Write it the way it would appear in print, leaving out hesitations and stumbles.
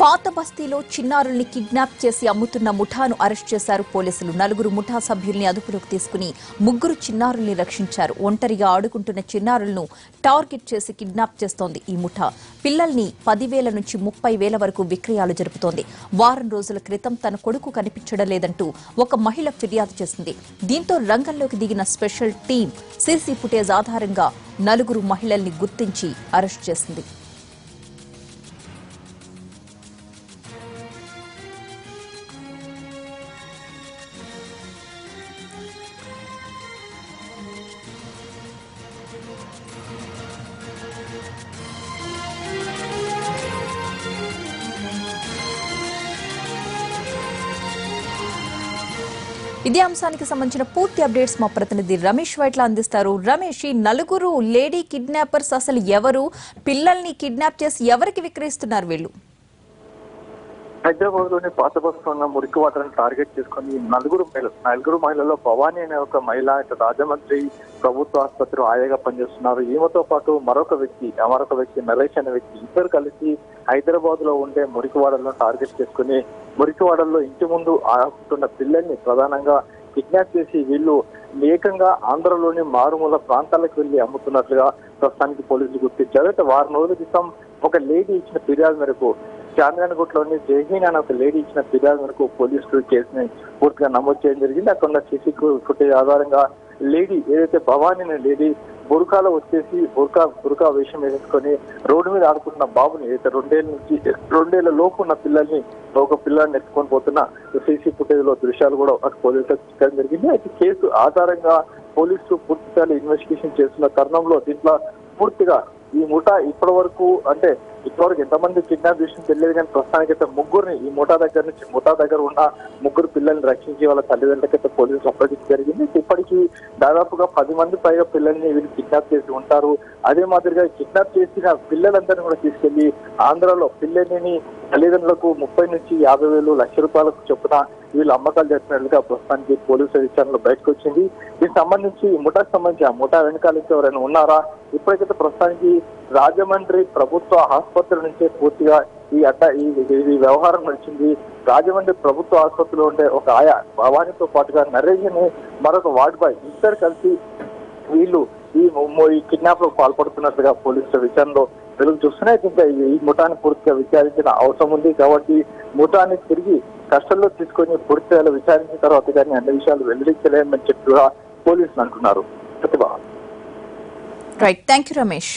పాత బస్తీలో చిన్నారుల్ని కిడ్నాప్ చేసి అమ్ముతున్న ముఠాను అరెస్ట్ చేశారు పోలీసులు. 4 ముఠా సభ్యుల్ని అదుపులోకి తీసుకుని 3 చిన్నారుల్ని రక్షించారు. ఒంటరిగా ఆడుకుంటున్న చిన్నారులను టార్గెట్ చేసి కిడ్నాప్ చేస్తోంది ఈ ముఠా. పిల్లల్ని 10,000 నుంచి 30,000 వరకు విక్రయాలు జరుపుతోంది. వారం రోజుల క్రితం తన కొడుకు కనిపించడం లేదంటూ ఒక మహిళ ఫిర్యాదు చేసింది. దీంతో రంగంలోకి దిగిన స్పెషల్ టీం సీసీ ఫుటేజ్ ఆధారంగా 4 మహిళల్ని గుర్తించి అరెస్ట్ చేసింది. ఇదే అంశానికి సంబంధించిన పూర్తి అప్డేట్స్ మా ప్రతినిధి రమేష్ వైట్ల అందిస్తారు. రమేష్, ఈ 4 లేడీ కిడ్నాపర్స్ అసలు ఎవరు? పిల్లల్ని కిడ్నాప్ చేసి ఎవరికి విక్రయిస్తున్నారు వీళ్ళు? హైదరాబాద్ లోని పాత బస్సులో ఉన్న మురికి వాటర్ని టార్గెట్ చేసుకుని 4 మహిళల్లో భవానీ అనే ఒక మహిళ రాజమండ్రి ప్రభుత్వ ఆసుపత్రి ఆయాగా పనిచేస్తున్నారు. ఈమెతో పాటు మరొక వ్యక్తి నరేష్ అనే వ్యక్తి, ఇద్దరు కలిసి హైదరాబాద్ లో ఉండే మురికివాడల్లో టార్గెట్ చేసుకుని మురికివాడల్లో ఇంటి ముందు ఆడుతున్న పిల్లల్ని ప్రధానంగా కిడ్నాప్ చేసి వీళ్ళు ఏకంగా ఆంధ్రలోని మారుమూల ప్రాంతాలకు వెళ్లి అమ్ముతున్నట్లుగా ప్రస్తుతానికి పోలీసులు గుర్తించారు. అయితే వారం రోజుల క్రితం ఒక లేడీ ఇచ్చిన ఫిర్యాదు మేరకు చాంద్రాయణగుట్టలోని జైహీన్ అనే ఒక లేడీ ఇచ్చిన ఫిర్యాదు మేరకు పోలీసులు కేసుని పూర్తిగా నమోదు చేయడం జరిగింది. అక్కడ సీసీ ఫుటేజ్ ఆధారంగా లేడీ ఏదైతే భవానీ అనే లేడీ బురకాలో వచ్చేసి బురకా వేషం వేసుకొని రోడ్డు మీద ఆడుకుంటున్న బాబుని ఏదైతే 2 ఏళ్ల లోపు ఉన్న ఒక పిల్లల్ని ఎత్తుకొని పోతున్న సీసీ ఫుటేజ్ లో దృశ్యాలు కూడా అటు పోలీసులకు చిక్కడం జరిగింది. అయితే కేసు ఆధారంగా పోలీసులు పూర్తిగా ఇన్వెస్టిగేషన్ చేస్తున్న తరుణంలో దీంట్లో పూర్తిగా ఈ ముఠా ఇప్పటివరకు ఎంతమంది కిడ్నాప్ చేసిన తెలియదు, కానీ ప్రస్తుతానికైతే 3 ఈ ముఠా దగ్గర ఉన్న 3 పిల్లల్ని రక్షించి వాళ్ళ తల్లిదండ్రులకైతే పోలీసులు అప్పగించడం జరిగింది. ఇప్పటికీ దాదాపుగా 10 మంది పైగా పిల్లల్ని వీళ్ళు కిడ్నాప్ చేసి ఉంటారు. అదే మాదిరిగా కిడ్నాప్ చేసిన పిల్లలందరినీ కూడా తీసుకెళ్లి ఆంధ్రాలో పిల్లల్ని తల్లిదండ్రులకు 30 నుంచి 50,000 లక్ష రూపాయలకు చొప్పున వీళ్ళు అమ్మకాలు చేస్తున్నట్లుగా ప్రస్తుతానికి పోలీసుల విచారణలో బయటకు వచ్చింది. దీనికి సంబంధించి ముఠాకు సంబంధించి ఆ ముఠా వెనకాల ఎవరైనా ఉన్నారా? ఇప్పటికైతే ప్రస్తుతానికి రాజమండ్రి ప్రభుత్వ ఆసుపత్రి నుంచే పూర్తిగా ఈ వ్యవహారం నడిచింది. రాజమండ్రి ప్రభుత్వ ఆసుపత్రిలో ఉండే ఒక ఆయా భవానీతో పాటుగా నరేష్ అని మరొక వార్డ్ బాయ్ ఇద్దరు కలిసి వీళ్ళు ఈ కిడ్నాప్ లో పాల్పడుతున్నట్లుగా పోలీసుల విచారణలో వెలుగు చూస్తున్నాయి. ఇంకా ఈ ముఠాన్ని పూర్తిగా విచారించిన అవసరం ఉంది కాబట్టి ముఠాన్ని తిరిగి కస్టడీలో తీసుకొని పూర్తిగా విచారించిన తర్వాత కానీ అన్ని విషయాలు వెల్లడించలేమని చెప్పి పోలీసులు అంటున్నారు. Pratibha. Right, thank you Ramesh.